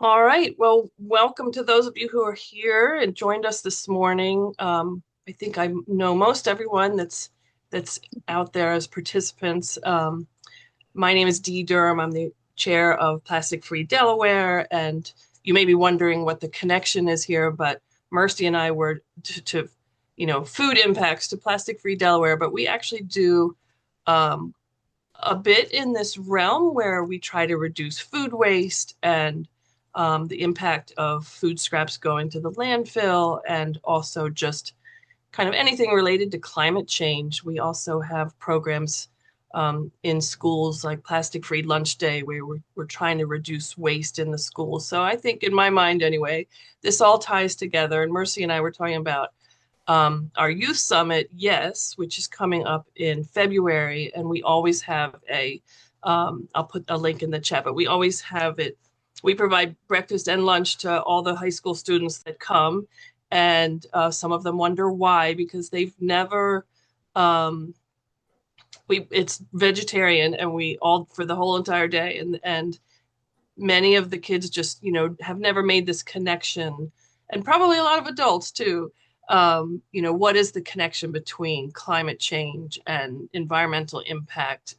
All right. Well, welcome to those of you who are here and joined us this morning. I think I know most everyone that's out there as participants. My name is Dee Durham. I'm the chair of Plastic Free Delaware, and you may be wondering what the connection is here, but Mercy and I were food impacts to Plastic Free Delaware, but we actually do um, a bit in this realm where we try to reduce food waste and the impact of food scraps going to the landfill, and also just kind of anything related to climate change. We also have programs in schools like Plastic Free Lunch Day, where we're trying to reduce waste in the schools. So I think, in my mind anyway, this all ties together. And Mercy and I were talking about our youth summit, yes, which is coming up in February, and we always have I'll put a link in the chat, but we always have it. We provide breakfast and lunch to all the high school students that come, and some of them wonder why, because they've never, um, it's vegetarian, and we all for the whole entire day, and many of the kids just, have never made this connection, and probably a lot of adults too. What is the connection between climate change and environmental impact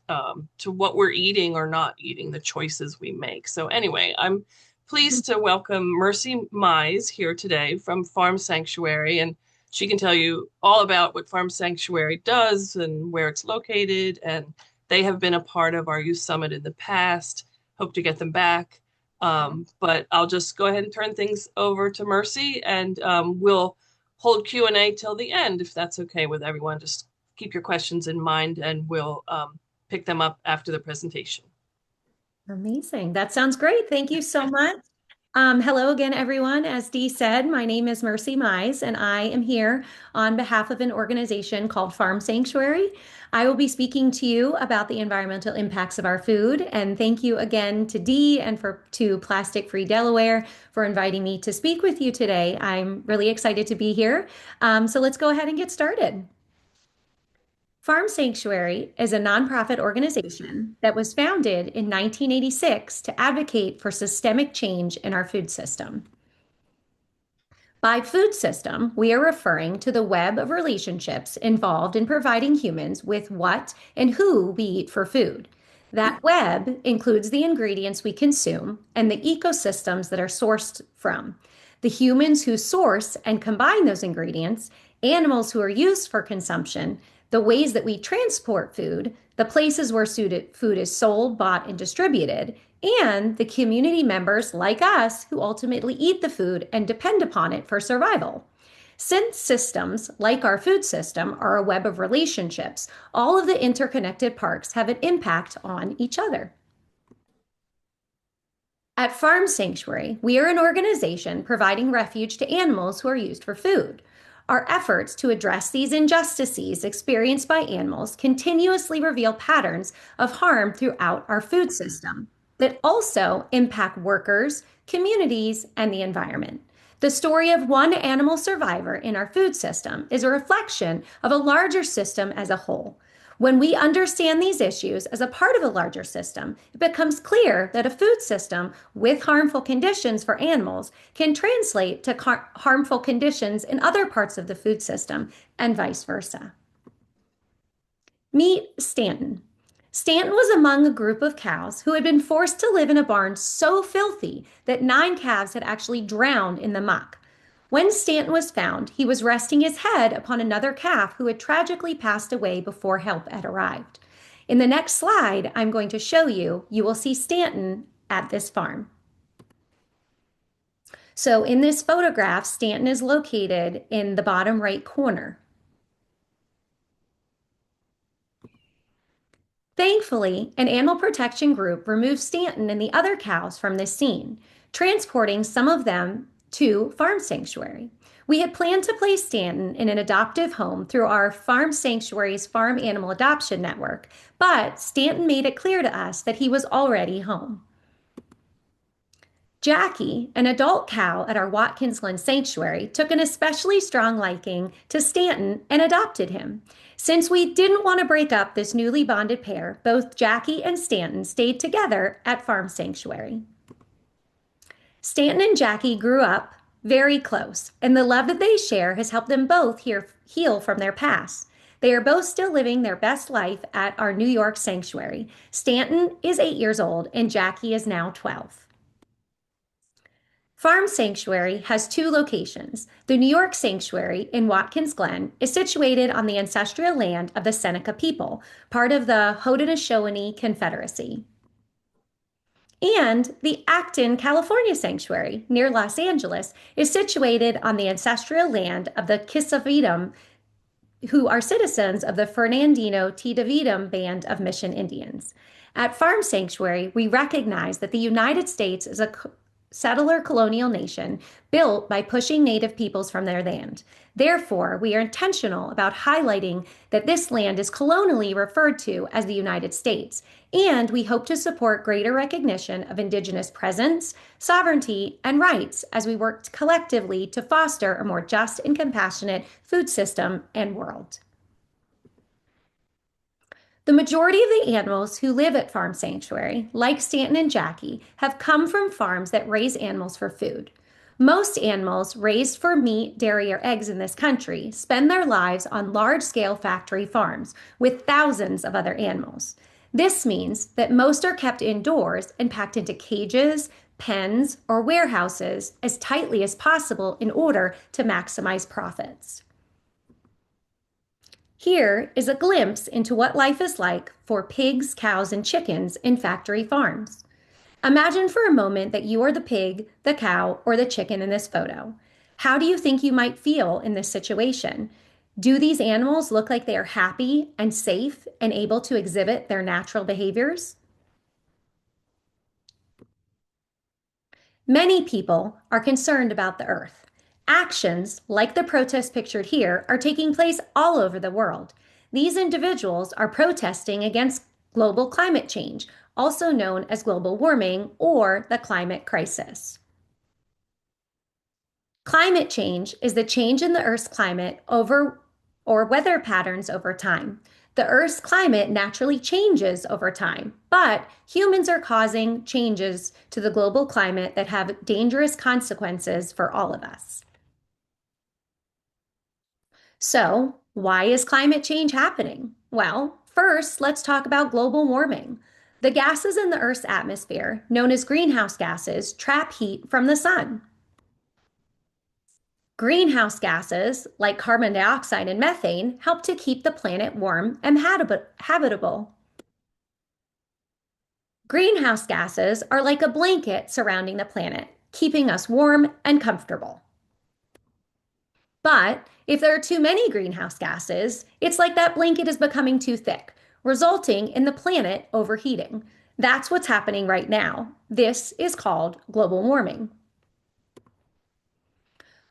to what we're eating or not eating, the choices we make? So anyway, I'm pleased to welcome Mercy Mize here today from Farm Sanctuary, and she can tell you all about what Farm Sanctuary does and where it's located. And they have been a part of our youth summit in the past. Hope to get them back. But I'll just go ahead and turn things over to Mercy, and we'll hold Q&A till the end, if that's okay with everyone. Just keep your questions in mind, and we'll pick them up after the presentation. Amazing. That sounds great. Thank you so much. Hello again, everyone. As Dee said, my name is Mercy Mize, and I am here on behalf of an organization called Farm Sanctuary. I will be speaking to you about the environmental impacts of our food. And thank you again to Dee and to Plastic Free Delaware for inviting me to speak with you today. I'm really excited to be here. So let's go ahead and get started. Farm Sanctuary is a nonprofit organization that was founded in 1986 to advocate for systemic change in our food system. By food system, we are referring to the web of relationships involved in providing humans with what and who we eat for food. That web includes the ingredients we consume and the ecosystems that are sourced from, the humans who source and combine those ingredients, animals who are used for consumption, the ways that we transport food, the places where food is sold, bought, and distributed, and the community members like us who ultimately eat the food and depend upon it for survival. Since systems, like our food system, are a web of relationships, all of the interconnected parts have an impact on each other. At Farm Sanctuary, we are an organization providing refuge to animals who are used for food. Our efforts to address these injustices experienced by animals continuously reveal patterns of harm throughout our food system that also impact workers, communities, and the environment. The story of one animal survivor in our food system is a reflection of a larger system as a whole. When we understand these issues as a part of a larger system, it becomes clear that a food system with harmful conditions for animals can translate to harmful conditions in other parts of the food system and vice versa. Meet Stanton. Stanton was among a group of cows who had been forced to live in a barn so filthy that 9 calves had actually drowned in the muck. When Stanton was found, he was resting his head upon another calf who had tragically passed away before help had arrived. In the next slide, I'm going to show you, you will see Stanton at this farm. So in this photograph, Stanton is located in the bottom right corner. Thankfully, an animal protection group removed Stanton and the other cows from this scene, transporting some of them to Farm Sanctuary. We had planned to place Stanton in an adoptive home through our Farm Sanctuary's Farm Animal Adoption Network, but Stanton made it clear to us that he was already home. Jackie, an adult cow at our Watkinsland Sanctuary, took an especially strong liking to Stanton and adopted him. Since we didn't want to break up this newly bonded pair, both Jackie and Stanton stayed together at Farm Sanctuary. Stanton and Jackie grew up very close, and the love that they share has helped them both heal from their past. They are both still living their best life at our New York sanctuary. Stanton is 8 years old, and Jackie is now 12. Farm Sanctuary has two locations. The New York Sanctuary in Watkins Glen is situated on the ancestral land of the Seneca people, part of the Haudenosaunee Confederacy. And the Acton, California Sanctuary near Los Angeles is situated on the ancestral land of the Kisavitum, who are citizens of the Fernandino Titavitam Band of Mission Indians. At Farm Sanctuary, we recognize that the United States is a settler colonial nation built by pushing Native peoples from their land. Therefore, we are intentional about highlighting that this land is colonially referred to as the United States, and we hope to support greater recognition of Indigenous presence, sovereignty, and rights as we work collectively to foster a more just and compassionate food system and world. The majority of the animals who live at Farm Sanctuary, like Stanton and Jackie, have come from farms that raise animals for food. Most animals raised for meat, dairy, or eggs in this country spend their lives on large-scale factory farms with thousands of other animals. This means that most are kept indoors and packed into cages, pens, or warehouses as tightly as possible in order to maximize profits. Here is a glimpse into what life is like for pigs, cows, and chickens in factory farms. Imagine for a moment that you are the pig, the cow, or the chicken in this photo. How do you think you might feel in this situation? Do these animals look like they are happy and safe and able to exhibit their natural behaviors? Many people are concerned about the earth. Actions, like the protest pictured here, are taking place all over the world. These individuals are protesting against global climate change, also known as global warming or the climate crisis. Climate change is the change in the Earth's climate over or weather patterns over time. The Earth's climate naturally changes over time, but humans are causing changes to the global climate that have dangerous consequences for all of us. So, why is climate change happening? Well, first, let's talk about global warming. The gases in the Earth's atmosphere, known as greenhouse gases, trap heat from the sun. Greenhouse gases, like carbon dioxide and methane, help to keep the planet warm and habitable. Greenhouse gases are like a blanket surrounding the planet, keeping us warm and comfortable. But if there are too many greenhouse gases, it's like that blanket is becoming too thick, resulting in the planet overheating. That's what's happening right now. This is called global warming.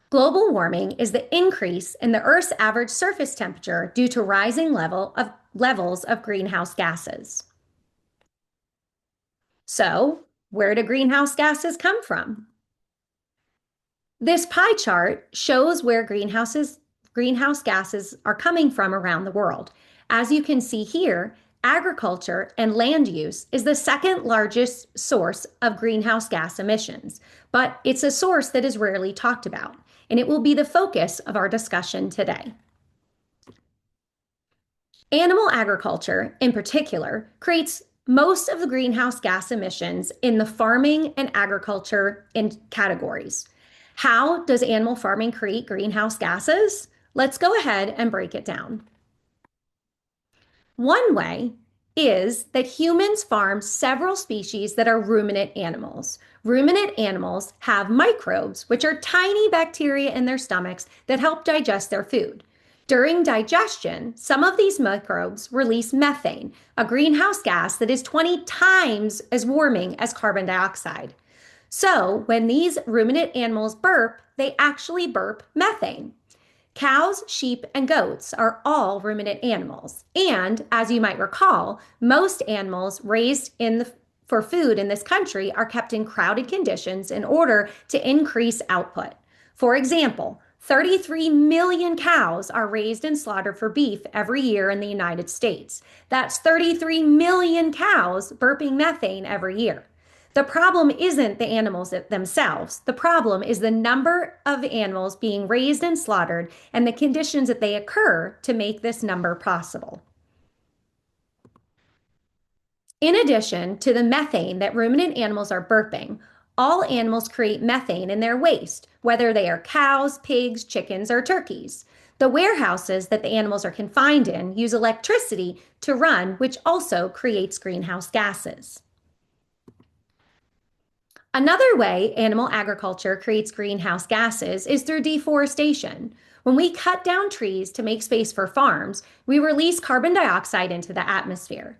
Global warming is the increase in the Earth's average surface temperature due to rising levels of greenhouse gases. So, where do greenhouse gases come from? This pie chart shows where greenhouse gases are coming from around the world. As you can see here, agriculture and land use is the second largest source of greenhouse gas emissions, but it's a source that is rarely talked about, and it will be the focus of our discussion today. Animal agriculture, in particular, creates most of the greenhouse gas emissions in the farming and agriculture categories. How does animal farming create greenhouse gases? Let's go ahead and break it down. One way is that humans farm several species that are ruminant animals. Ruminant animals have microbes, which are tiny bacteria in their stomachs that help digest their food. During digestion, some of these microbes release methane, a greenhouse gas that is 20 times as warming as carbon dioxide. So when these ruminant animals burp, they actually burp methane. Cows, sheep, and goats are all ruminant animals. And as you might recall, most animals raised for food in this country are kept in crowded conditions in order to increase output. For example, 33 million cows are raised and slaughtered for beef every year in the United States. That's 33 million cows burping methane every year. The problem isn't the animals themselves. The problem is the number of animals being raised and slaughtered and the conditions that they occur to make this number possible. In addition to the methane that ruminant animals are burping, all animals create methane in their waste, whether they are cows, pigs, chickens, or turkeys. The warehouses that the animals are confined in use electricity to run, which also creates greenhouse gases. Another way animal agriculture creates greenhouse gases is through deforestation. When we cut down trees to make space for farms, we release carbon dioxide into the atmosphere.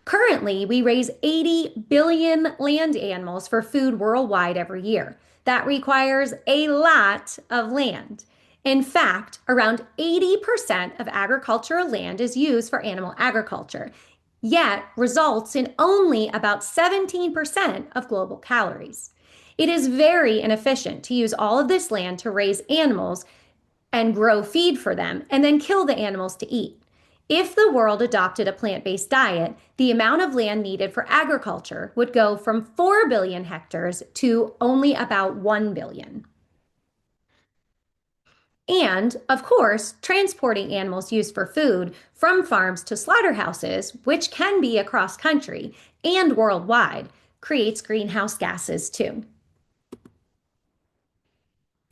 Currently, we raise 80 billion land animals for food worldwide every year. That requires a lot of land. In fact, around 80% of agricultural land is used for animal agriculture, yet results in only about 17% of global calories. It is very inefficient to use all of this land to raise animals and grow feed for them and then kill the animals to eat. If the world adopted a plant-based diet, the amount of land needed for agriculture would go from 4 billion hectares to only about 1 billion. And, of course, transporting animals used for food from farms to slaughterhouses, which can be across country and worldwide, creates greenhouse gases too.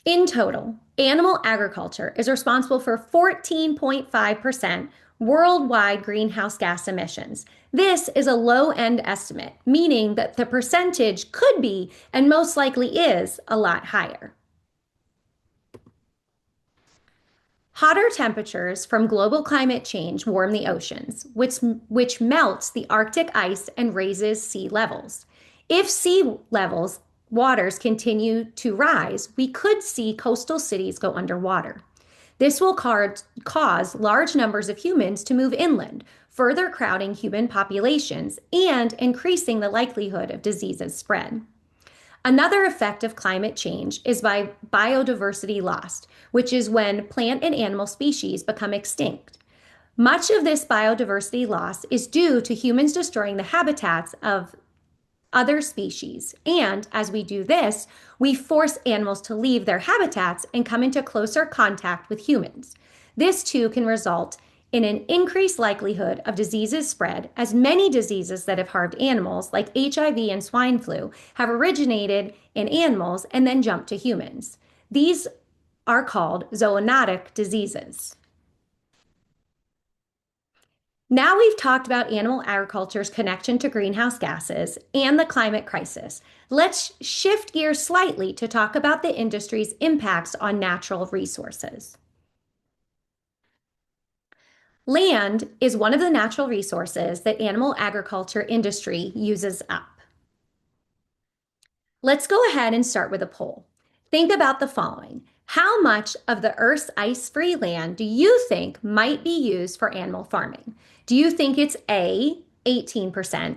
In total, animal agriculture is responsible for 14.5% worldwide greenhouse gas emissions. This is a low end estimate, meaning that the percentage could be, and most likely is, a lot higher. Hotter temperatures from global climate change warm the oceans, which melts the Arctic ice and raises sea levels. If sea levels waters continue to rise, we could see coastal cities go underwater. This will cause large numbers of humans to move inland, further crowding human populations and increasing the likelihood of diseases spread. Another effect of climate change is by biodiversity loss, which is when plant and animal species become extinct. Much of this biodiversity loss is due to humans destroying the habitats of other species. And as we do this, we force animals to leave their habitats and come into closer contact with humans. This too can result in an increased likelihood of diseases spread, as many diseases that have harmed animals, like HIV and swine flu, have originated in animals and then jumped to humans. These are called zoonotic diseases. Now we've talked about animal agriculture's connection to greenhouse gases and the climate crisis. Let's shift gears slightly to talk about the industry's impacts on natural resources. Land is one of the natural resources that animal agriculture industry uses up. Let's go ahead and start with a poll. Think about the following. How much of the Earth's ice-free land do you think might be used for animal farming? Do you think it's A, 18%,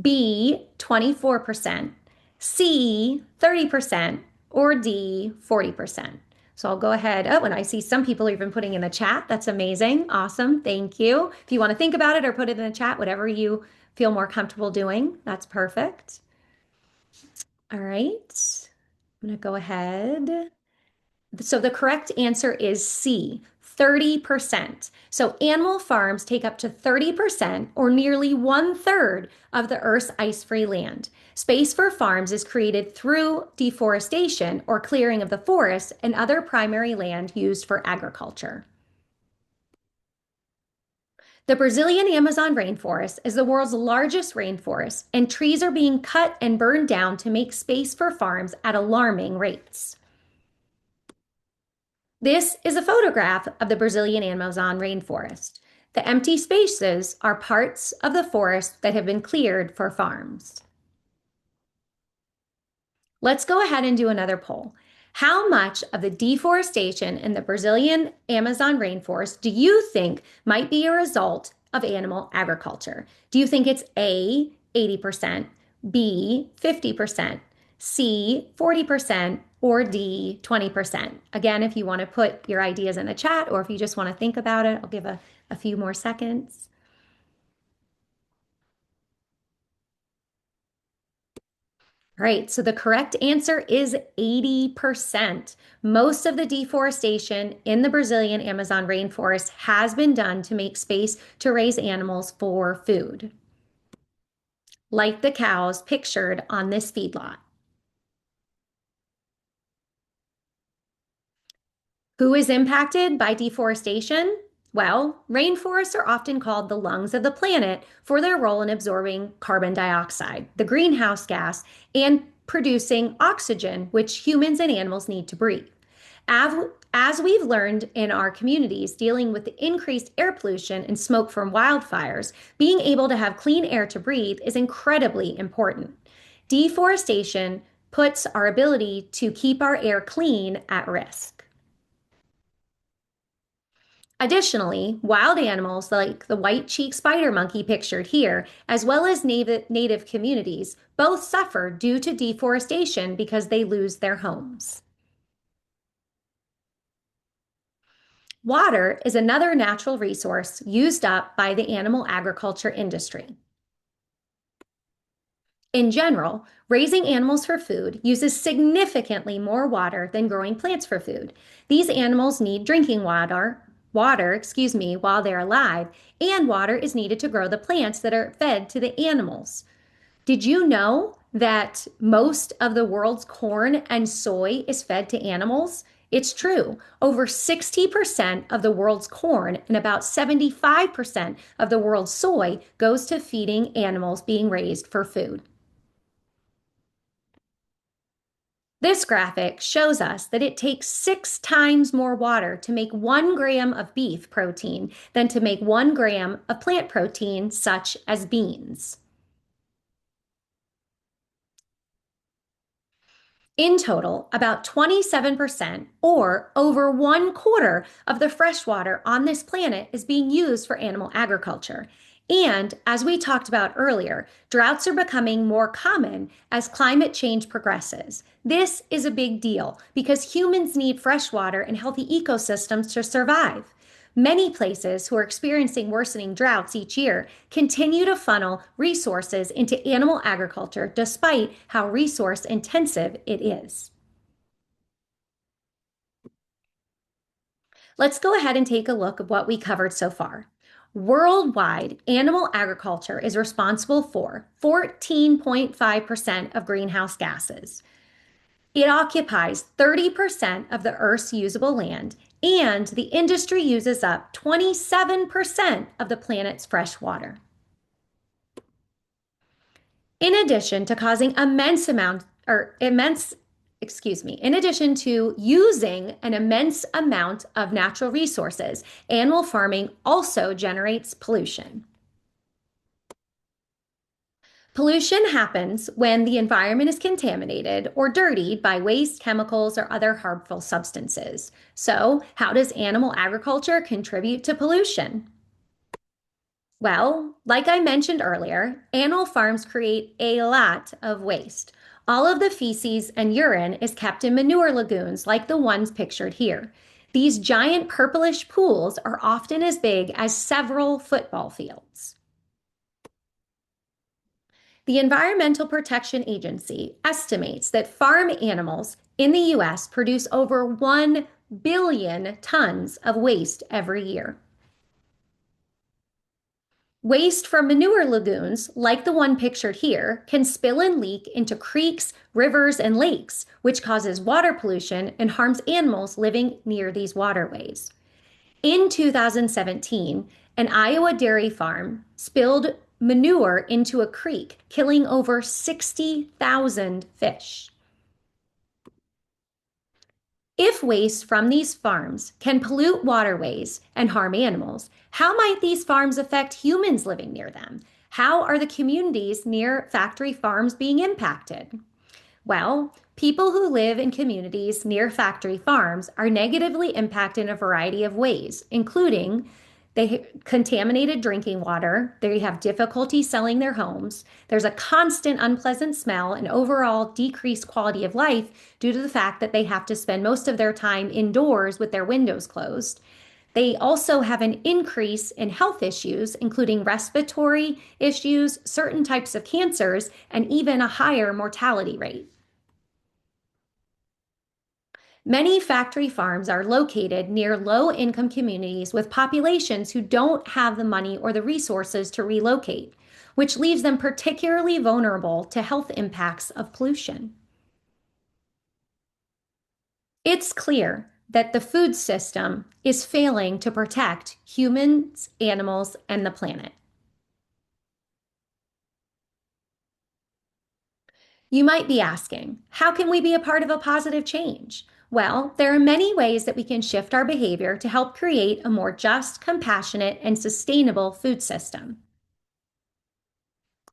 B, 24%, C, 30%, or D, 40%? So I'll go ahead. Oh, and I see some people even putting in the chat. That's amazing. Awesome. Thank you. If you want to think about it or put it in the chat, whatever you feel more comfortable doing, that's perfect. All right. I'm going to go ahead. So the correct answer is C, 30%. So animal farms take up to 30% or nearly 1/3 of the Earth's ice-free land. Space for farms is created through deforestation or clearing of the forest and other primary land used for agriculture. The Brazilian Amazon rainforest is the world's largest rainforest, and trees are being cut and burned down to make space for farms at alarming rates. This is a photograph of the Brazilian Amazon rainforest. The empty spaces are parts of the forest that have been cleared for farms. Let's go ahead and do another poll. How much of the deforestation in the Brazilian Amazon rainforest do you think might be a result of animal agriculture? Do you think it's A, 80%, B, 50%, C, 40%, or D, 20%? Again, if you want to put your ideas in the chat or if you just want to think about it, I'll give a few more seconds. All right, so the correct answer is 80%. Most of the deforestation in the Brazilian Amazon rainforest has been done to make space to raise animals for food, like the cows pictured on this feedlot. Who is impacted by deforestation? Well, rainforests are often called the lungs of the planet for their role in absorbing carbon dioxide, the greenhouse gas, and producing oxygen, which humans and animals need to breathe. As we've learned in our communities dealing with the increased air pollution and smoke from wildfires, being able to have clean air to breathe is incredibly important. Deforestation puts our ability to keep our air clean at risk. Additionally, wild animals like the white-cheeked spider monkey pictured here, as well as native communities, both suffer due to deforestation because they lose their homes. Water is another natural resource used up by the animal agriculture industry. In general, raising animals for food uses significantly more water than growing plants for food. These animals need drinking water, while they're alive, and water is needed to grow the plants that are fed to the animals. Did you know that most of the world's corn and soy is fed to animals? It's true. Over 60% of the world's corn and about 75% of the world's soy goes to feeding animals being raised for food. This graphic shows us that it takes 6 times more water to make 1 gram of beef protein than to make 1 gram of plant protein, such as beans. In total, about 27%, or over 1/4 of the fresh water on this planet, is being used for animal agriculture. And as we talked about earlier, droughts are becoming more common as climate change progresses. This is a big deal because humans need fresh water and healthy ecosystems to survive. Many places who are experiencing worsening droughts each year continue to funnel resources into animal agriculture despite how resource intensive it is. Let's go ahead and take a look at what we covered so far. Worldwide, animal agriculture is responsible for 14.5% of greenhouse gases. It occupies 30% of the Earth's usable land, and the industry uses up 27% of the planet's fresh water. In addition to causing in addition to using an immense amount of natural resources, animal farming also generates pollution. Pollution happens when the environment is contaminated or dirtied by waste, chemicals, or other harmful substances. So, how does animal agriculture contribute to pollution? Well, like I mentioned earlier, animal farms create a lot of waste. All of the feces and urine is kept in manure lagoons like the ones pictured here. These giant purplish pools are often as big as several football fields. The Environmental Protection Agency estimates that farm animals in the U.S. produce over 1 billion tons of waste every year. Waste from manure lagoons, like the one pictured here, can spill and leak into creeks, rivers, and lakes, which causes water pollution and harms animals living near these waterways. In 2017, an Iowa dairy farm spilled manure into a creek, killing over 60,000 fish. If waste from these farms can pollute waterways and harm animals, how might these farms affect humans living near them? How are the communities near factory farms being impacted? Well, people who live in communities near factory farms are negatively impacted in a variety of ways, including they contaminated drinking water, they have difficulty selling their homes, there's a constant unpleasant smell and overall decreased quality of life due to the fact that they have to spend most of their time indoors with their windows closed. They also have an increase in health issues, including respiratory issues, certain types of cancers, and even a higher mortality rate. Many factory farms are located near low-income communities with populations who don't have the money or the resources to relocate, which leaves them particularly vulnerable to health impacts of pollution. It's clear that the food system is failing to protect humans, animals, and the planet. You might be asking, how can we be a part of a positive change? Well, there are many ways that we can shift our behavior to help create a more just, compassionate, and sustainable food system.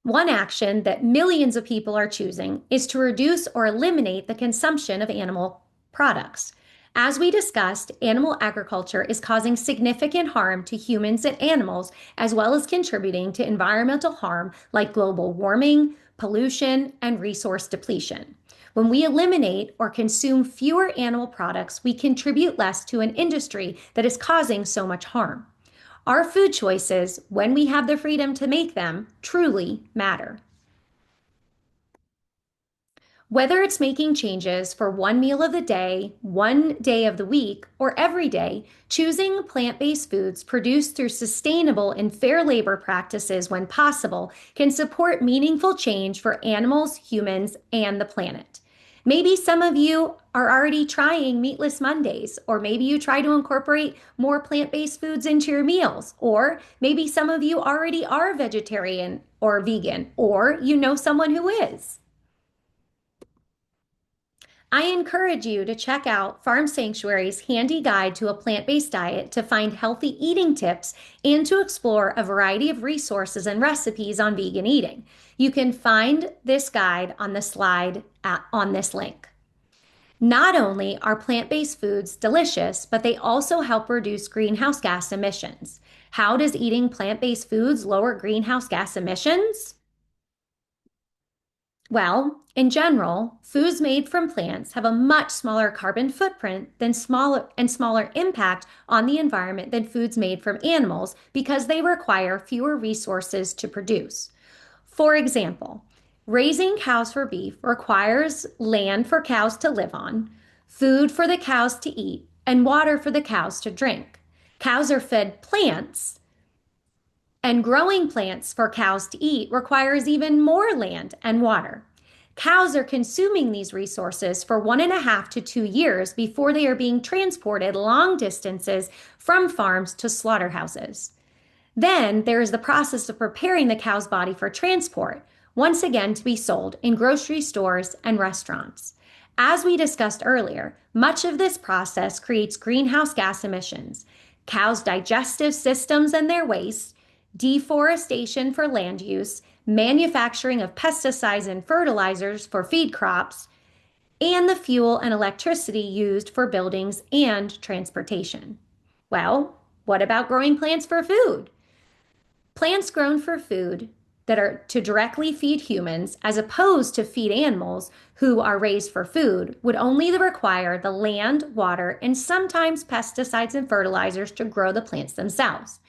One action that millions of people are choosing is to reduce or eliminate the consumption of animal products. As we discussed, animal agriculture is causing significant harm to humans and animals, as well as contributing to environmental harm like global warming, pollution, and resource depletion. When we eliminate or consume fewer animal products, we contribute less to an industry that is causing so much harm. Our food choices, when we have the freedom to make them, truly matter. Whether it's making changes for one meal of the day, one day of the week, or every day, choosing plant-based foods produced through sustainable and fair labor practices when possible can support meaningful change for animals, humans, and the planet. Maybe some of you are already trying meatless Mondays, or maybe you try to incorporate more plant-based foods into your meals, or maybe some of you already are vegetarian or vegan, or you know someone who is. I encourage you to check out Farm Sanctuary's handy guide to a plant-based diet to find healthy eating tips and to explore a variety of resources and recipes on vegan eating. You can find this guide on the slide on this link. Not only are plant-based foods delicious, but they also help reduce greenhouse gas emissions. How does eating plant-based foods lower greenhouse gas emissions? Well, in general, foods made from plants have a much smaller carbon footprint than smaller impact on the environment than foods made from animals because they require fewer resources to produce. For example, raising cows for beef requires land for cows to live on, food for the cows to eat, and water for the cows to drink. Cows are fed plants, and growing plants for cows to eat requires even more land and water. Cows are consuming these resources for 1.5 to 2 years before they are being transported long distances from farms to slaughterhouses. Then there is the process of preparing the cow's body for transport, once again to be sold in grocery stores and restaurants. As we discussed earlier, much of this process creates greenhouse gas emissions. Cows' digestive systems and their waste, deforestation for land use, manufacturing of pesticides and fertilizers for feed crops, and the fuel and electricity used for buildings and transportation. Well, what about growing plants for food? Plants grown for food that are to directly feed humans as opposed to feed animals who are raised for food would only require the land, water, and sometimes pesticides and fertilizers to grow the plants themselves.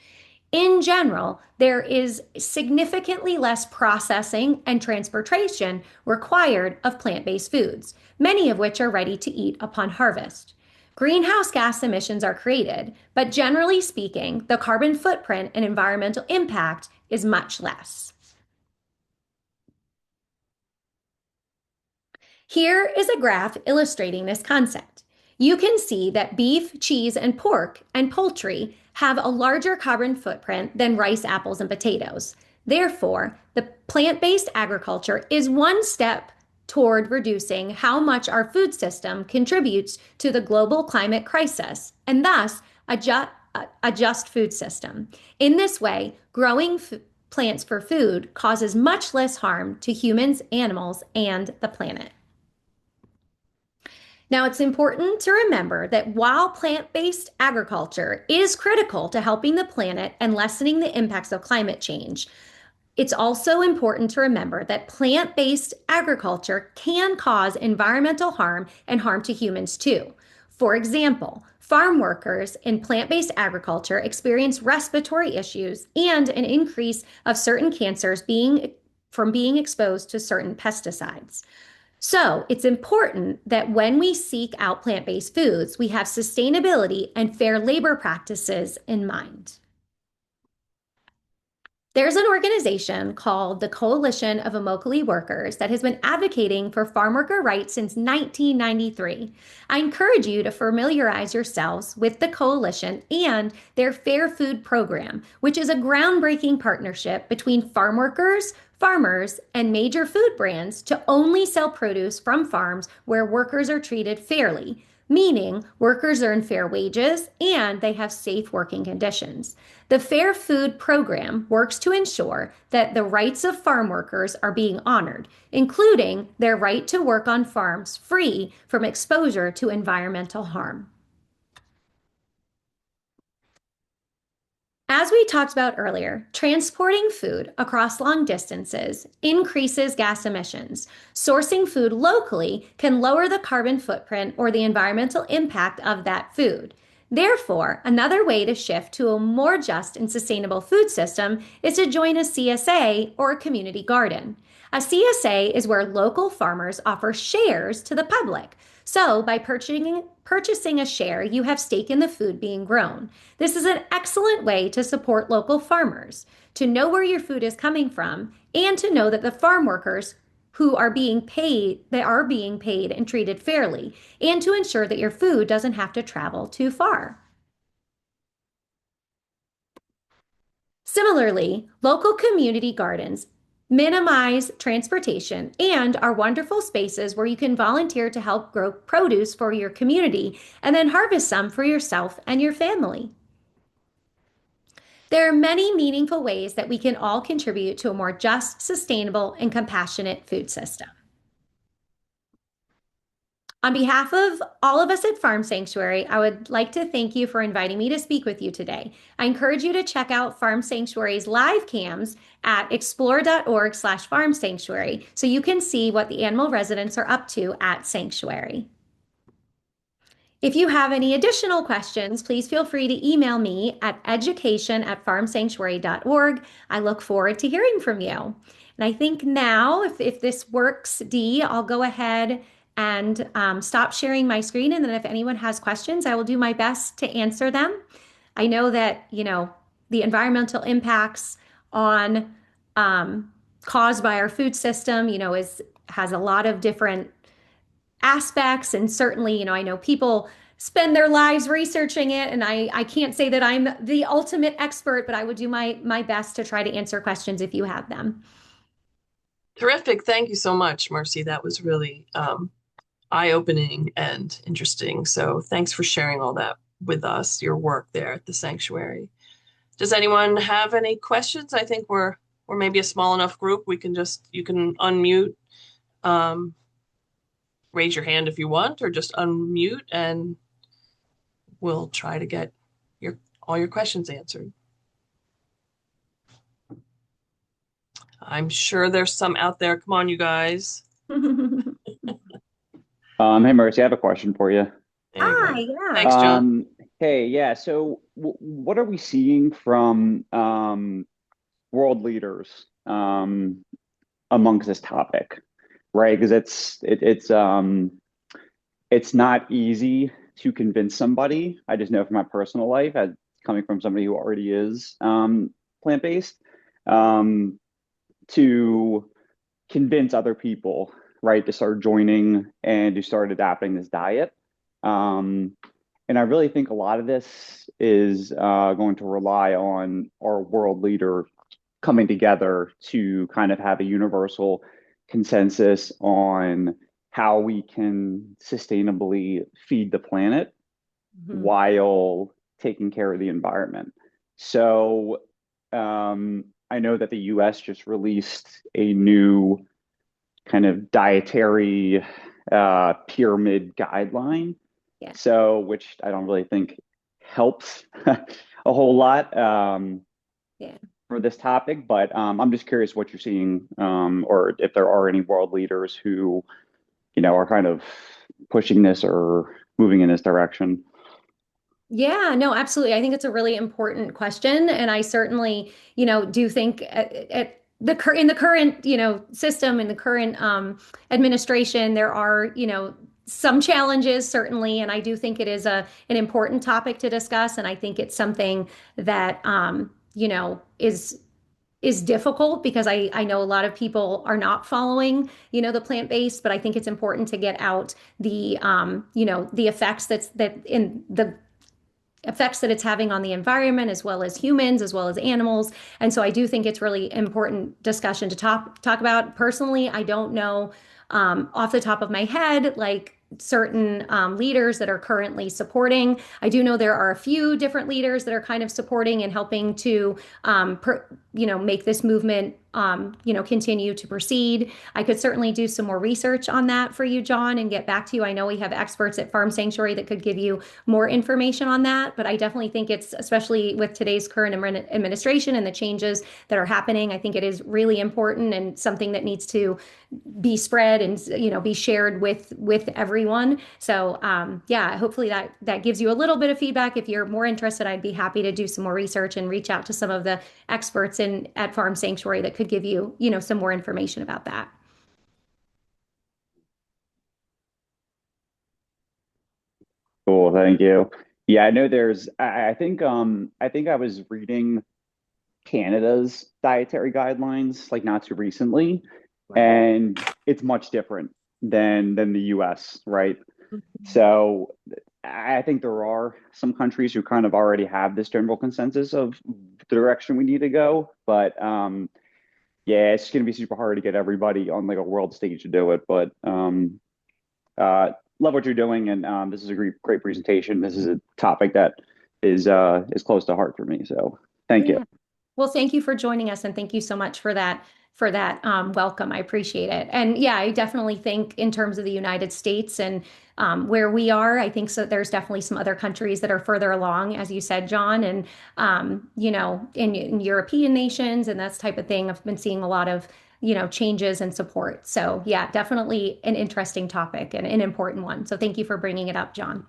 In general, there is significantly less processing and transportation required of plant-based foods, many of which are ready to eat upon harvest. Greenhouse gas emissions are created, but generally speaking, the carbon footprint and environmental impact is much less. Here is a graph illustrating this concept. You can see that beef, cheese, and pork and poultry have a larger carbon footprint than rice, apples, and potatoes. Therefore, the plant-based agriculture is one step toward reducing how much our food system contributes to the global climate crisis and thus a just food system. In this way, growing plants for food causes much less harm to humans, animals, and the planet. Now, it's important to remember that while plant-based agriculture is critical to helping the planet and lessening the impacts of climate change, it's also important to remember that plant-based agriculture can cause environmental harm and harm to humans too. For example, farm workers in plant-based agriculture experience respiratory issues and an increase of certain cancers from being exposed to certain pesticides. So it's important that when we seek out plant-based foods, we have sustainability and fair labor practices in mind. There's an organization called the Coalition of Immokalee Workers that has been advocating for farm worker rights since 1993. I encourage you to familiarize yourselves with the coalition and their Fair Food Program, which is a groundbreaking partnership between farm workers, farmers, and major food brands to only sell produce from farms where workers are treated fairly, meaning workers earn fair wages and they have safe working conditions. The Fair Food Program works to ensure that the rights of farm workers are being honored, including their right to work on farms free from exposure to environmental harm. As we talked about earlier, transporting food across long distances increases gas emissions. Sourcing food locally can lower the carbon footprint or the environmental impact of that food. Therefore, another way to shift to a more just and sustainable food system is to join a CSA or a community garden. A CSA is where local farmers offer shares to the public. So, by purchasing a share, you have stake in the food being grown. This is an excellent way to support local farmers, to know where your food is coming from, and to know that the farm workers who are being paid, they are being paid and treated fairly, and to ensure that your food doesn't have to travel too far. Similarly, local community gardens minimize transportation and are wonderful spaces where you can volunteer to help grow produce for your community and then harvest some for yourself and your family. There are many meaningful ways that we can all contribute to a more just, sustainable, and compassionate food system. On behalf of all of us at Farm Sanctuary, I would like to thank you for inviting me to speak with you today. I encourage you to check out Farm Sanctuary's live cams at explore.org/farm sanctuary so you can see what the animal residents are up to at Sanctuary. If you have any additional questions, please feel free to email me at education@farmsanctuary.org. I look forward to hearing from you. And I think now, if this works, Dee, I'll go ahead and stop sharing my screen. And then if anyone has questions, I will do my best to answer them. I know that, the environmental impacts on caused by our food system, has a lot of different aspects. And certainly, I know people spend their lives researching it, and I can't say that I'm the ultimate expert, but I would do my best to try to answer questions if you have them. Terrific. Thank you so much, Marcy. That was really eye-opening and interesting. So thanks for sharing all that with us, your work there at the sanctuary. Does anyone have any questions? I think we're maybe a small enough group. You can unmute, raise your hand if you want, or just unmute and we'll try to get all your questions answered. I'm sure there's some out there. Come on, you guys. Hey, Mercy, I have a question for you. There you Hi, go. yeah. Thanks, John. Hey, yeah. So, what are we seeing from world leaders amongst this topic, right? Because it's not easy to convince somebody. I just know from my personal life, as coming from somebody who already is plant-based, to convince other people, right, to start joining and to start adapting this diet. And I really think a lot of this is going to rely on our world leader coming together to kind of have a universal consensus on how we can sustainably feed the planet while taking care of the environment. So I know that the US just released a new kind of dietary pyramid guideline. Yeah. So, which I don't really think helps a whole lot for this topic, but I'm just curious what you're seeing, or if there are any world leaders who, are kind of pushing this or moving in this direction. Yeah, no, absolutely. I think it's a really important question, and I certainly, do think at in the current, system in the current administration, there are, some challenges certainly, and I do think it is an important topic to discuss, and I think it's something that is difficult because I know a lot of people are not following, the plant-based, but I think it's important to get out the effects that in the effects that it's having on the environment as well as humans as well as animals. And so I do think it's really important discussion to talk about. Personally, I don't know off the top of my head like certain leaders that are currently supporting. I do know there are a few different leaders that are kind of supporting and helping to make this movement continue to proceed. I could certainly do some more research on that for you, John, and get back to you. I know we have experts at Farm Sanctuary that could give you more information on that, but I definitely think it's, especially with today's current administration and the changes that are happening, I think it is really important and something that needs to be spread and be shared with everyone. So yeah, hopefully that gives you a little bit of feedback. If you're more interested, I'd be happy to do some more research and reach out to some of the experts in at Farm Sanctuary that could give you some more information about that. Cool, thank you. Yeah, I know there's I think I was reading Canada's dietary guidelines like not too recently, Right. and it's much different than the US, right? Mhm. So I think there are some countries who kind of already have this general consensus of the direction we need to go, but yeah, it's going to be super hard to get everybody on like a world stage to do it. But love what you're doing, and this is a great presentation. This is a topic that is close to heart for me. So thank you. Yeah. Well, thank you for joining us, and thank you so much for that welcome. I appreciate it. And yeah, I definitely think in terms of the United States and where we are, I think so. There's definitely some other countries that are further along, as you said, John, and in European nations and that type of thing. I've been seeing a lot of changes and support. So yeah, definitely an interesting topic and an important one. So thank you for bringing it up, John.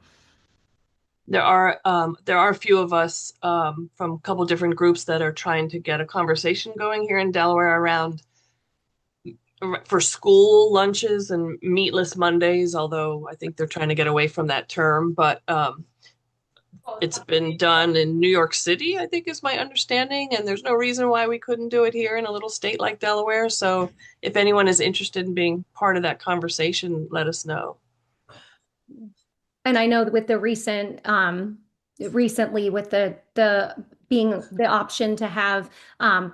There are a few of us from a couple different groups that are trying to get a conversation going here in Delaware around for school lunches and meatless Mondays, although I think they're trying to get away from that term. But it's been done in New York City, I think is my understanding, and there's no reason why we couldn't do it here in a little state like Delaware. So if anyone is interested in being part of that conversation, let us know. And I know that with the recently with the being the option to have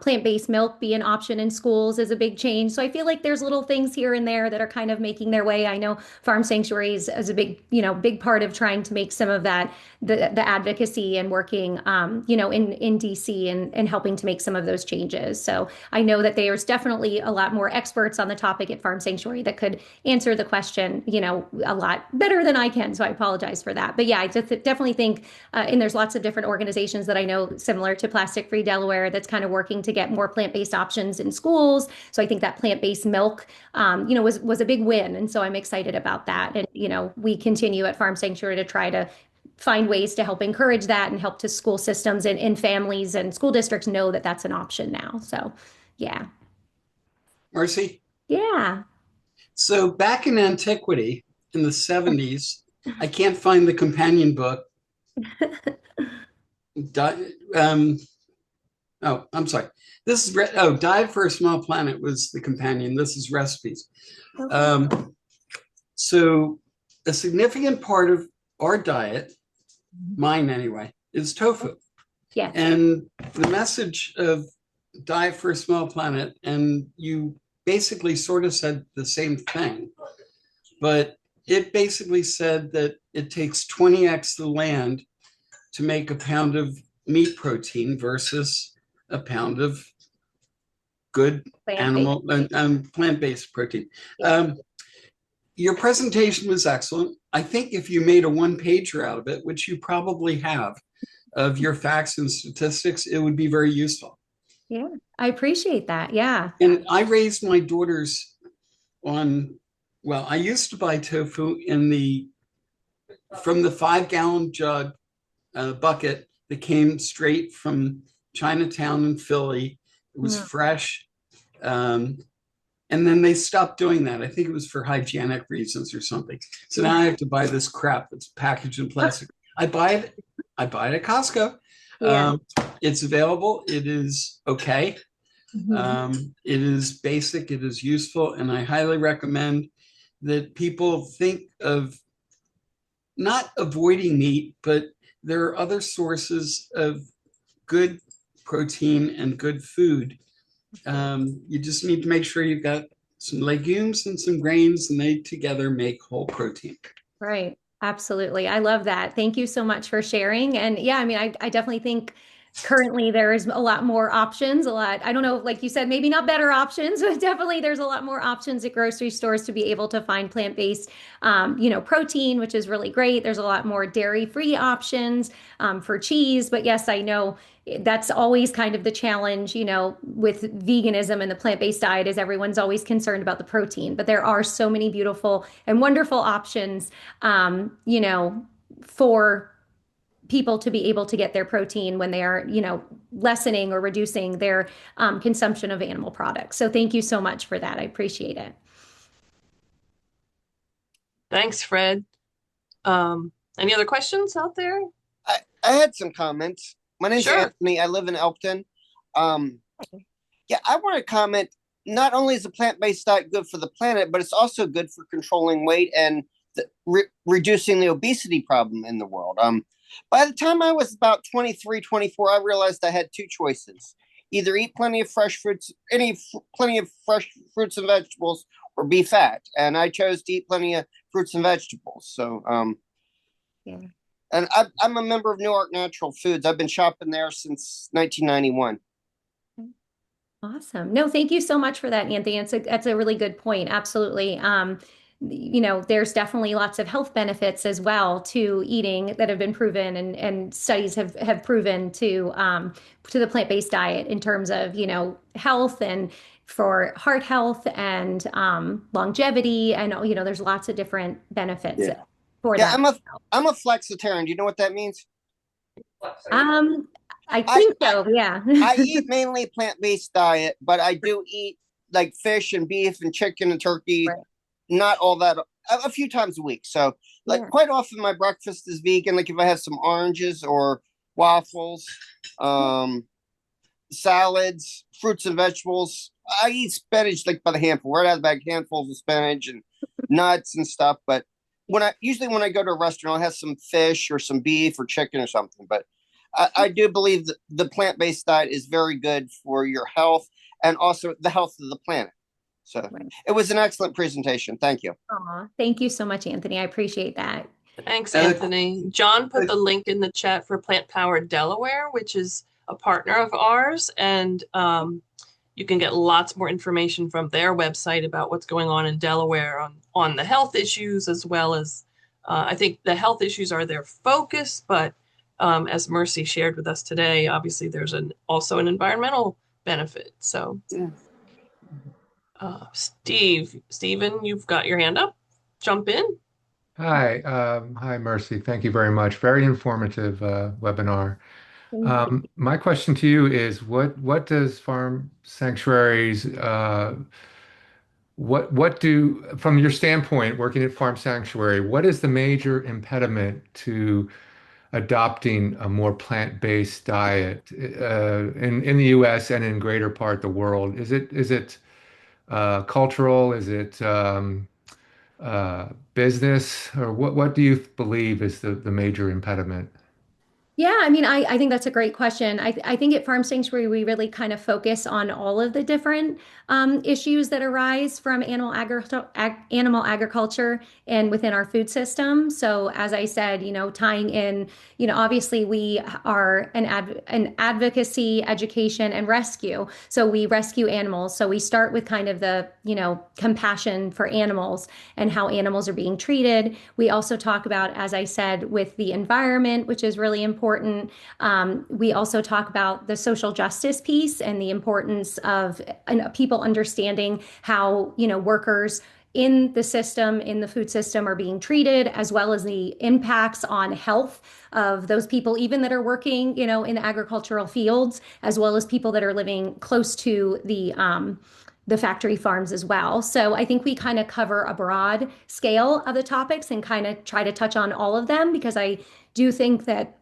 plant-based milk be an option in schools is a big change. So I feel like there's little things here and there that are kind of making their way. I know Farm Sanctuaries is a big part of trying to make some of that the advocacy and working in DC and helping to make some of those changes. So I know that there's definitely a lot more experts on the topic at Farm Sanctuary that could answer the question, a lot better than I can. So I apologize for that. But yeah, I just definitely think, and there's lots of different organizations that I know similar to Plastic Free Delaware that's kind of working to get more plant-based options in schools. So I think that plant-based milk, was a big win. And so I'm excited about that. And, we continue at Farm Sanctuary to try to find ways to help encourage that and help to school systems and families and school districts know that that's an option now. So yeah. Marcy? Yeah. So back in antiquity, in the 70s, I can't find the companion book. I'm sorry. This is Dive for a Small Planet was the companion. This is recipes. Okay. So a significant part of our diet, mine anyway, is tofu. Yes. And the message of Dive for a Small Planet, and you basically sort of said the same thing, but it basically said that it takes 20x the land to make a pound of meat protein versus a pound of good animal and plant-based protein. Your presentation was excellent. I think if you made a one-pager out of it, which you probably have, of your facts and statistics, it would be very useful. Yeah, I appreciate that. Yeah. And I raised my daughters on, well, I used to buy tofu in the from the 5 gallon jug bucket that came straight from Chinatown in Philly. It was Yeah. fresh. Um, and then they stopped doing that. I think it was for hygienic reasons or something. So now I have to buy this crap that's packaged in plastic. I buy it at Costco. Yeah. It's available. It is okay. Mhm. It is basic. It is useful, and I highly recommend that people think of not avoiding meat, but there are other sources of good protein and good food. You just need to make sure you've got some legumes and some grains, and they together make whole protein. Right. Absolutely. I love that. Thank you so much for sharing. And yeah, I mean, I definitely think currently there's a lot more options, a lot, I don't know, like you said, maybe not better options, but definitely there's a lot more options at grocery stores to be able to find plant-based, protein, which is really great. There's a lot more dairy-free options, for cheese. But yes, I know that's always kind of the challenge, with veganism and the plant-based diet is everyone's always concerned about the protein, but there are so many beautiful and wonderful options, for people to be able to get their protein when they are, lessening or reducing their consumption of animal products. So thank you so much for that. I appreciate it. Thanks, Fred. Any other questions out there? I had some comments. My name's Sure. Anthony. I live in Elkton. Um, yeah, I want to comment. Not only is a plant-based diet good for the planet, but it's also good for controlling weight and reducing the obesity problem in the world. By the time I was about 23, 24, I realized I had two choices: either eat plenty of fresh fruits, plenty of fresh fruits and vegetables, or be fat. And I chose to eat plenty of fruits and vegetables. So, Yeah. and I'm a member of New York Natural Foods. I've been shopping there since 1991. Awesome. No, thank you so much for that, Anthony. That's a really good point. Absolutely. There's definitely lots of health benefits as well to eating that have been proven, and studies have proven to the plant-based diet in terms of, health and for heart health and longevity. And, there's lots of different benefits Yeah. for Yeah, that. I'm a flexitarian. Do you know what that means? Um, I I think so, yeah. I eat mainly a plant-based diet, but I do eat like fish and beef and chicken and turkey, Right. not all that, a few times a week. So like Yeah. quite often my breakfast is vegan. Like if I have some oranges or waffles, um, salads, fruits and vegetables. I eat spinach like by the handful, right out of the bag, handfuls of spinach and nuts and stuff. But when I go to a restaurant, I'll have some fish or some beef or chicken or something. But I do believe that the plant based diet is very good for your health and also the health of the planet. So Right. it was an excellent presentation. Thank you. Aw, thank you so much, Anthony. I appreciate that. Thanks, Uh, Anthony. John put the link in the chat for Plant Powered Delaware, which is a partner of ours, and you can get lots more information from their website about what's going on in Delaware on the health issues, as well as I think the health issues are their focus, but as Mercy shared with us today, obviously there's also an environmental benefit. So, Yeah. Stephen, you've got your hand up. Jump in. Hi, hi, Mercy. Thank you very much. Very informative webinar. Thank you. My question to you is, what does farm sanctuaries, what do, from your standpoint, working at farm sanctuary, what is the major impediment to adopting a more plant-based diet in the U.S. and in greater part of the world? Is it cultural? Is it business, or what do you believe is the major impediment? Yeah, I mean, I think that's a great question. I think at Farm Sanctuary, we really kind of focus on all of the different issues that arise from animal agriculture and within our food system. So, as I said, tying in, obviously we are an advocacy, education, and rescue. So we rescue animals. So we start with kind of the, compassion for animals and how animals are being treated. We also talk about, as I said, with the environment, which is really important. We also talk about the social justice piece and the importance of people understanding how, workers in the system, in the food system, are being treated, as well as the impacts on health of those people, even that are working, in agricultural fields, as well as people that are living close to the factory farms as well. So I think we kind of cover a broad scale of the topics and kind of try to touch on all of them, because I do think that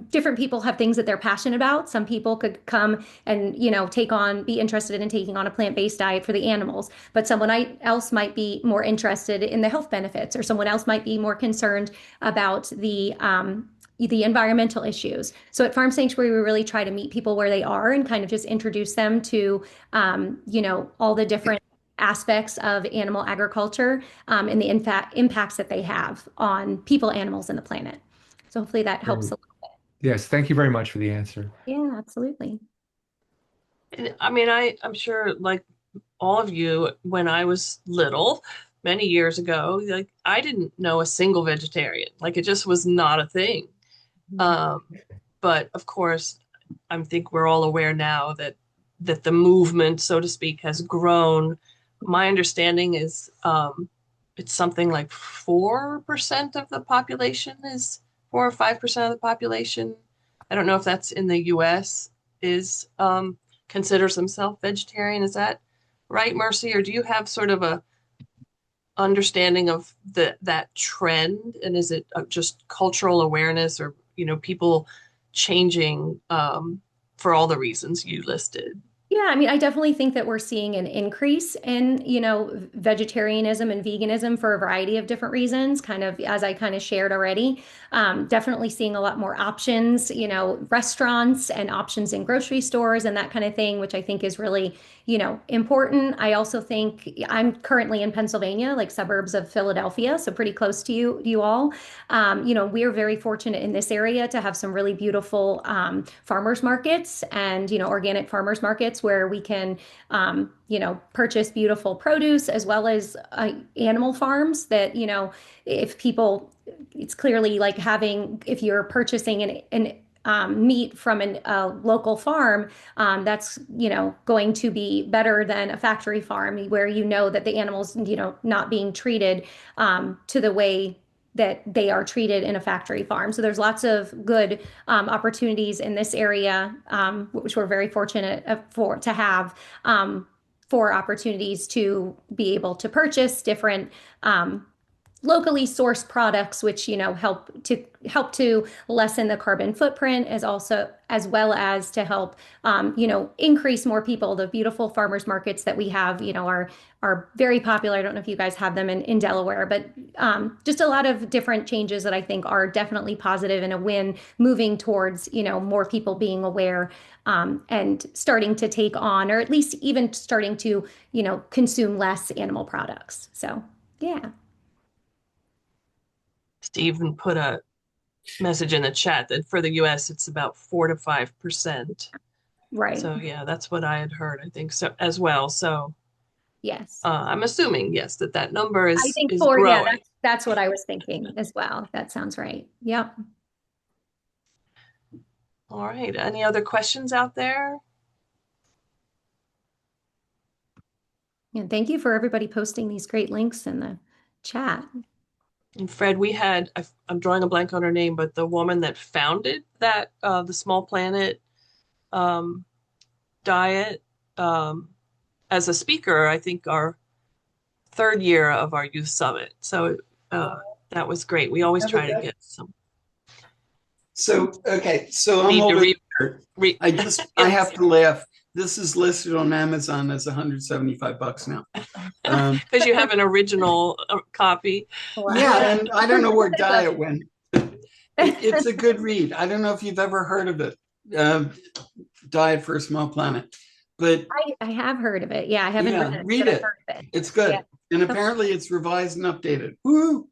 different people have things that they're passionate about. Some people could come and, be interested in taking on a plant-based diet for the animals, but someone else might be more interested in the health benefits, or someone else might be more concerned about the environmental issues. So at Farm Sanctuary, we really try to meet people where they are and kind of just introduce them to, all the different aspects of animal agriculture, and the impacts that they have on people, animals, and the planet. So hopefully that helps a little bit. Yes, thank you very much for the answer. Yeah, absolutely. And I mean, I'm sure, like all of you, when I was little, many years ago, like I didn't know a single vegetarian. Like it just was not a thing. Um, but of course, I think we're all aware now that the movement, so to speak, has grown. My understanding is it's something like 4% of the population is 4 or 5% of the population. I don't know if that's in the US is considers themselves vegetarian. Is that right, Mercy? Or do you have sort of a understanding of that trend? And is it just cultural awareness, or people changing for all the reasons you listed? Yeah, I mean, I definitely think that we're seeing an increase in, vegetarianism and veganism for a variety of different reasons, kind of as I kind of shared already. Definitely seeing a lot more options, restaurants and options in grocery stores and that kind of thing, which I think is really, important. I also think I'm currently in Pennsylvania, like suburbs of Philadelphia, so pretty close to you all. We're very fortunate in this area to have some really beautiful farmers markets and, organic farmers markets where we can, purchase beautiful produce, as well as animal farms that, if people, it's clearly like if you're purchasing meat from a local farm, that's, going to be better than a factory farm where that the animals, not being treated to the way that they are treated in a factory farm. So there's lots of good opportunities in this area, which we're very fortunate to have, for opportunities to be able to purchase different locally sourced products, which help to lessen the carbon footprint, as well as to help increase more people. The beautiful farmers markets that we have are very popular. I don't know if you guys have them in Delaware, but just a lot of different changes that I think are definitely positive and a win, moving towards more people being aware, and starting to take on, or at least even starting to consume less animal products. So yeah. Stephen put a message in the chat that for the US it's about 4 to 5%. Right. So yeah, that's what I had heard, I think, so as well. So yes, I'm assuming, yes, that number is I think is four. Yeah, growing. that's what I was thinking as well. That sounds right. Yep. All right. Any other questions out there? And thank you for everybody posting these great links in the chat. And Fred, I'm drawing a blank on her name, but the woman that founded that the Small Planet diet, as a speaker, I think our third year of our youth summit. So that was great. We always try to get some. So, okay, so I'm Need to holding, read. I have to laugh. This is listed on Amazon as $175 now. Because you have an original copy. Yeah, and I don't know where diet went. It's a good read. I don't know if you've ever heard of it, Diet for a Small Planet, but I have heard of it. Yeah, I haven't read it. Heard of it. It's good. Yeah. And apparently it's revised and updated. Woo!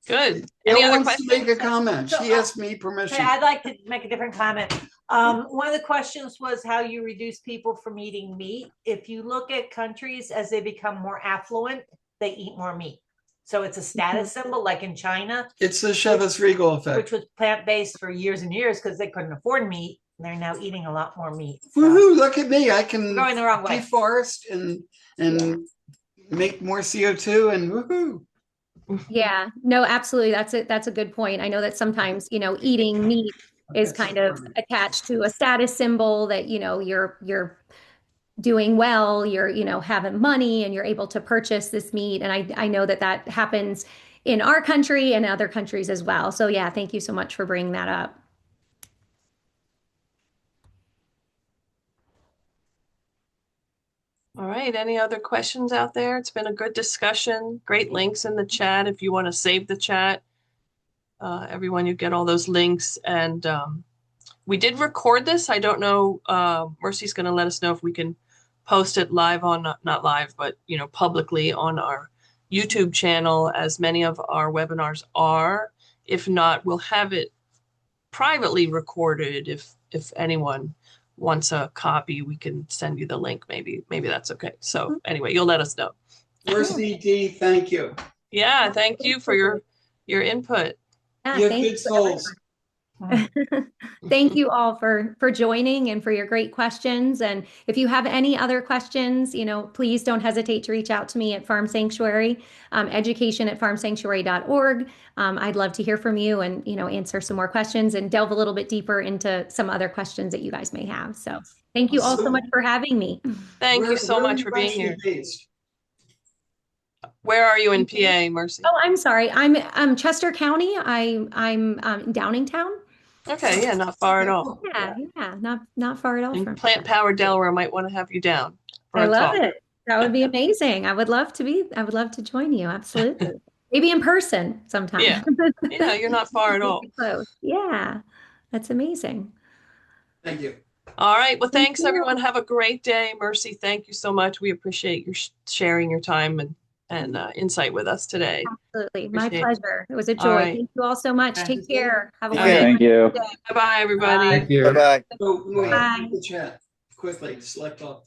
Good. Gail Any other wants to questions? make a comment. She asked me permission. I'd like to make a different comment. One of the questions was how you reduce people from eating meat. If you look at countries as they become more affluent, they eat more meat. So it's a status symbol, like in China. It's the Chivas Regal effect. Which was plant-based for years and years because they couldn't afford meat. They're now eating a lot more meat. So Woohoo! Look at me. I we're can going the wrong way. deforest and make more CO2 and woohoo. Yeah, no, absolutely. That's a good point. I know that sometimes, eating meat is kind of attached to a status symbol that, you're doing well, you're, having money and you're able to purchase this meat. And I know that that happens in our country and other countries as well. So yeah, thank you so much for bringing that up. All right, any other questions out there? It's been a good discussion. Great links in the chat if you want to save the chat. Everyone, you get all those links. And we did record this. I don't know, Mercy's going to let us know if we can post it live on, not live, but publicly on our YouTube channel, as many of our webinars are. If not, we'll have it privately recorded. If anyone wants a copy, we can send you the link. Maybe that's okay. So anyway, you'll let us know. Mercy D, thank you. Yeah, thank you for your input. Yeah, You have thank good you, souls. Thank you all for joining and for your great questions. And if you have any other questions, please don't hesitate to reach out to me at Farm Sanctuary, education@farmsanctuary.org. I'd love to hear from you and, answer some more questions and delve a little bit deeper into some other questions that you guys may have. So thank you all so much for having me. Thank you so much for being here. Where are you in PA, Mercy? Oh, I'm sorry. I'm Chester County. I'm Downingtown. Okay, yeah, not far at all. Yeah, not far at all And from Plant Power Delaware might want to have you down. I love it. That would be amazing. I would love to join you. Absolutely. Maybe in person sometime. Yeah, you're not far at all. Close. Yeah, that's amazing. Thank you. All right. Well, thanks everyone. Have a great day. Mercy, thank you so much. We appreciate your sharing your time and insight with us today. Absolutely. My pleasure. It was a joy. Thank you all so much. Take care. Have a wonderful Thank you. Bye-bye, everybody. Thank you. Bye-bye. Oh, wait, Bye. the chat. Quickly, select all.